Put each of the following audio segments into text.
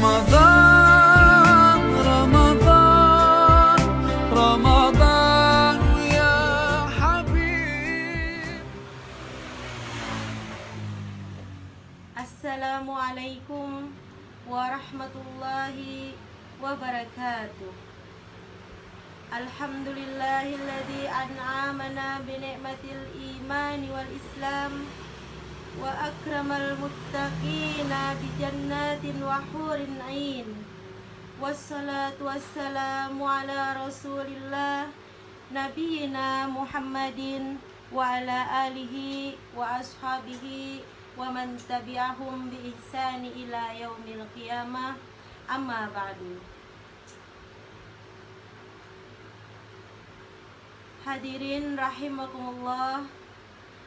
رمضان رمضان رمضان يا حبيب. Assalamualaikum warahmatullahi wabarakatuh. Alhamdulillahilladzi an'amana bi ni'matil imani wal islam wa akramal muttaqina bi jannatin wa hurin 'ain. Wassalatu wassalamu ala Rasulillah nabiyina Muhammadin wa ala alihi wa ashabihi wa man tabi'ahum bi ihsani ila yaumil qiyamah. Amma ba'du. Hadirin rahimakumullah,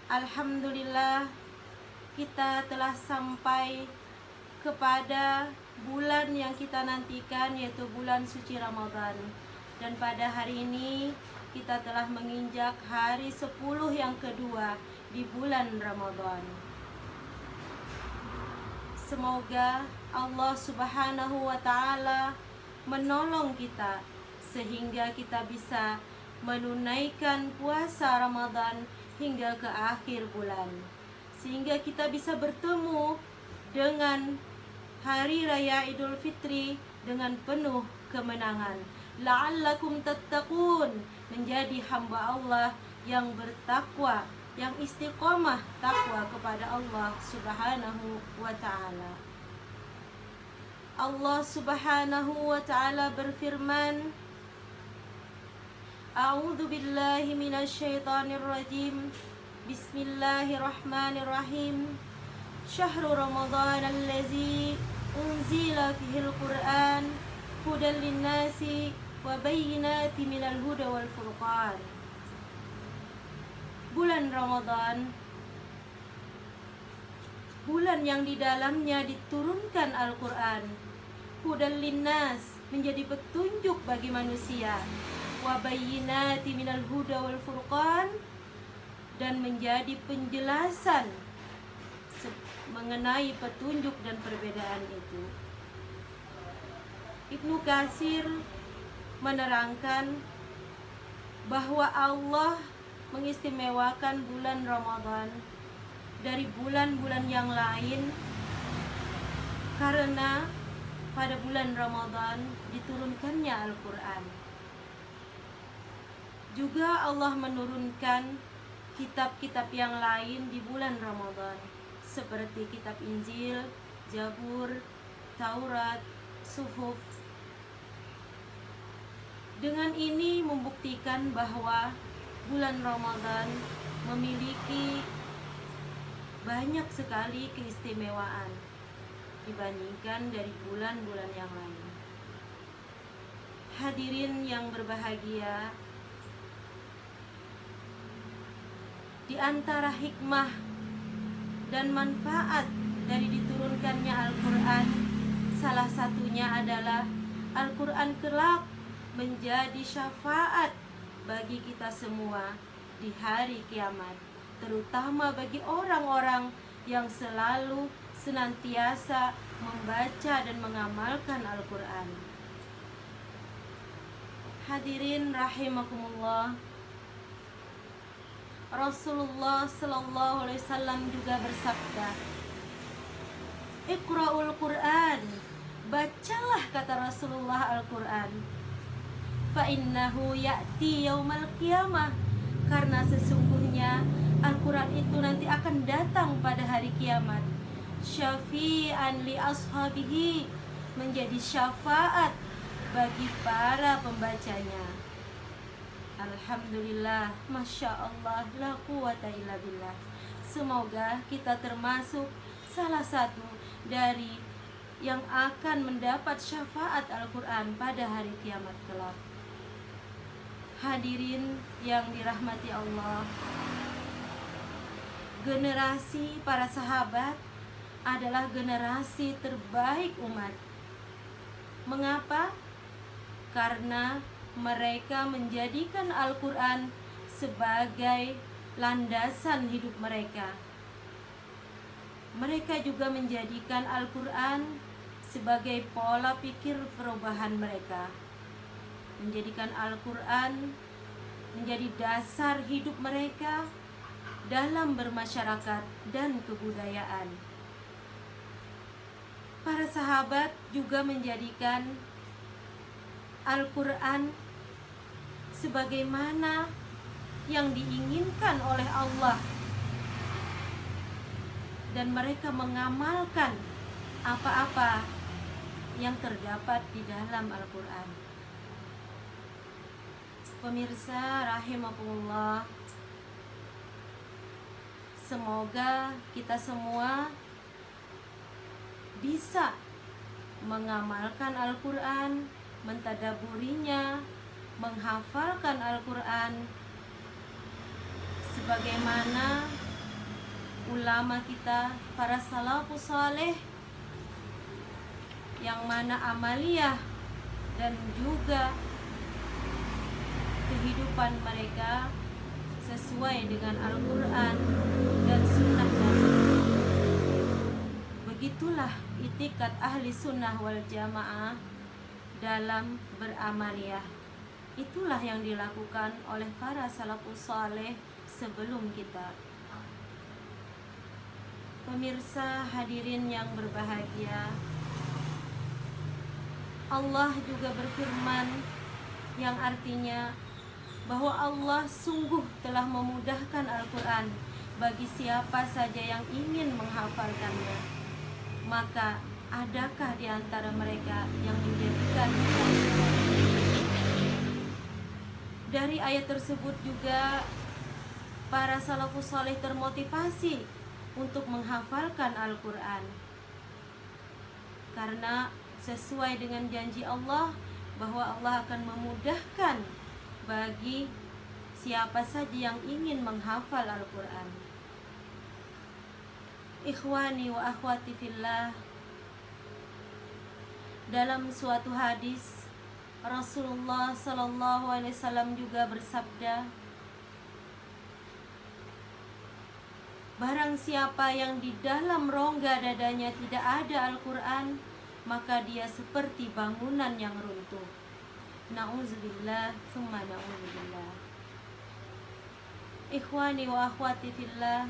alhamdulillah kita telah sampai kepada bulan yang kita nantikan, yaitu bulan suci Ramadan. Dan pada hari ini kita telah menginjak hari 10 yang kedua di bulan Ramadan. Semoga Allah Subhanahu wa ta'ala menolong kita sehingga kita bisa menunaikan puasa Ramadan hingga ke akhir bulan, sehingga kita bisa bertemu dengan Hari Raya Idul Fitri dengan penuh kemenangan. La'allakum tattaqun, menjadi hamba Allah yang bertakwa, yang istiqomah takwa kepada Allah Subhanahu wa ta'ala. Allah Subhanahu wa ta'ala berfirman, A'udzu billahi minasyaitonir rajim. Bismillahirrahmanirrahim. Syahrul Ramadan allazi unzila fihil Qur'an hudan linnasi wa bayyinatin minal huda wal furqan. Bulan Ramadan, bulan yang di dalamnya diturunkan Al-Qur'an. Hudan linnas, menjadi petunjuk bagi manusia. Wa bayyinatin minal huda wal furqan, dan menjadi penjelasan mengenai petunjuk dan perbedaan itu. Ibnu Katsir menerangkan bahwa Allah mengistimewakan bulan Ramadan dari bulan-bulan yang lain karena pada bulan Ramadan diturunkannya Al-Quran. Juga Allah menurunkan kitab-kitab yang lain di bulan Ramadan, seperti kitab Injil, Zabur, Taurat, Suhuf. Dengan ini membuktikan bahwa bulan Ramadan memiliki banyak sekali keistimewaan dibandingkan dari bulan-bulan yang lain. Hadirin yang berbahagia, di antara hikmah dan manfaat dari diturunkannya Al-Quran, salah satunya adalah Al-Quran kelak menjadi syafaat bagi kita semua di hari kiamat, terutama bagi orang-orang yang selalu senantiasa membaca dan mengamalkan Al-Quran. Hadirin rahimakumullah, Rasulullah sallallahu alaihi wasallam juga bersabda, Iqra'ul Qur'an, bacalah, kata Rasulullah, Al-Quran. Fa innahu ya'ti yaumal qiyamah, karena sesungguhnya Al-Quran itu nanti akan datang pada hari kiamat. Syafi'an li ashabihi, menjadi syafaat bagi para pembacanya. Alhamdulillah, Masya Allah, la quwata illa billah. Semoga kita termasuk salah satu dari yang akan mendapat syafaat Al-Quran pada hari kiamat kelak. Hadirin yang dirahmati Allah, generasi para sahabat adalah generasi terbaik umat. Mengapa? Karena mereka menjadikan Al-Quran sebagai landasan hidup mereka. Mereka juga menjadikan Al-Quran sebagai pola pikir perubahan mereka, menjadikan Al-Quran menjadi dasar hidup mereka dalam bermasyarakat dan kebudayaan. Para sahabat juga menjadikan Al-Quran sebagaimana yang diinginkan oleh Allah, dan mereka mengamalkan apa-apa yang terdapat di dalam Al-Quran. Pemirsa rahimakumullah, semoga kita semua bisa mengamalkan Al-Quran, mentadaburinya, menghafalkan Al-Quran sebagaimana ulama kita, para salafus saleh, yang mana amaliyah dan juga kehidupan mereka sesuai dengan Al-Quran dan sunnah Nabi. Begitulah itikat ahli sunnah wal jamaah dalam beramaliyah. Itulah yang dilakukan oleh para salafus saleh sebelum kita. Pemirsa hadirin yang berbahagia, Allah juga berfirman yang artinya bahwa Allah sungguh telah memudahkan Al-Quran bagi siapa saja yang ingin menghafalkannya. Maka adakah di antara mereka yang menjadikan dari ayat tersebut juga para salafus saleh termotivasi untuk menghafalkan Al-Quran, karena sesuai dengan janji Allah bahwa Allah akan memudahkan bagi siapa saja yang ingin menghafal Al-Quran. Ikhwani wa akhwati fillah, dalam suatu hadis Rasulullah Sallallahu Alaihi Wasallam juga bersabda, barang siapa yang di dalam rongga dadanya tidak ada Al-Quran, maka dia seperti bangunan yang runtuh. Na'udzubillah, summa na'udzubillah. Ikhwani wa akhwati fillah,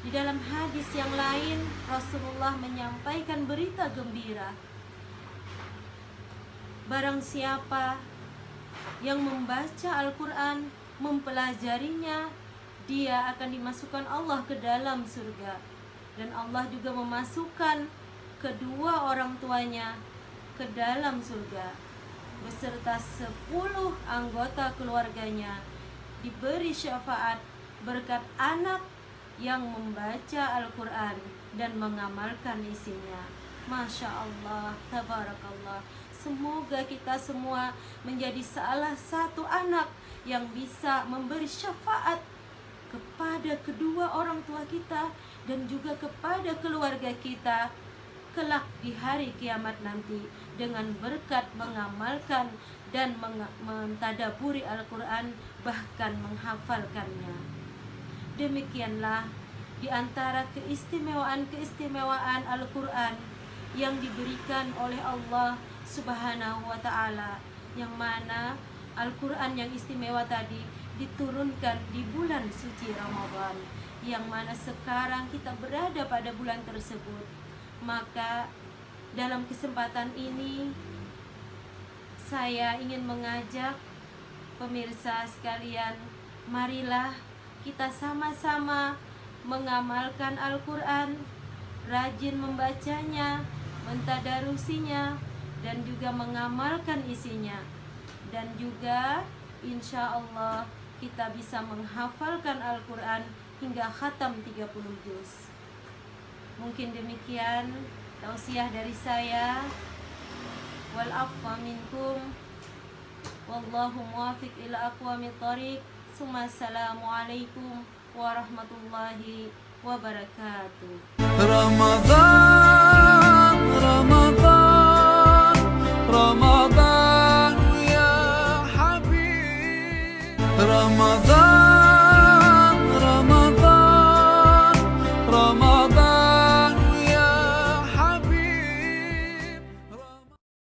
di dalam hadis yang lain Rasulullah menyampaikan berita gembira. Barang siapa yang membaca Al-Quran, mempelajarinya, dia akan dimasukkan Allah ke dalam surga, dan Allah juga memasukkan kedua orang tuanya ke dalam surga beserta 10 anggota keluarganya diberi syafaat berkat anak yang membaca Al-Quran dan mengamalkan isinya. Masya Allah, tabarakallah. Semoga kita semua menjadi salah satu anak yang bisa memberi syafaat kepada kedua orang tua kita dan juga kepada keluarga kita kelak di hari kiamat nanti, dengan berkat mengamalkan dan mentadaburi Al-Quran, bahkan menghafalkannya. Demikianlah di antara keistimewaan-keistimewaan Al-Quran yang diberikan oleh Allah Subhanahu wa ta'ala, yang mana Al-Quran yang istimewa tadi diturunkan di bulan suci Ramadan, yang mana sekarang kita berada pada bulan tersebut. Maka dalam kesempatan ini saya ingin mengajak pemirsa sekalian, marilah kita sama-sama mengamalkan Al-Quran, rajin membacanya, mentadarusinya, dan juga mengamalkan isinya. Dan juga insya Allah kita bisa menghafalkan Al-Quran hingga khatam 30 juz. Mungkin demikian tausiah dari saya. Wal afwa minkum, wallahu muwafiq ila aqwamit thoriq. Assalamualaikum warahmatullahi wabarakatuh. رمضان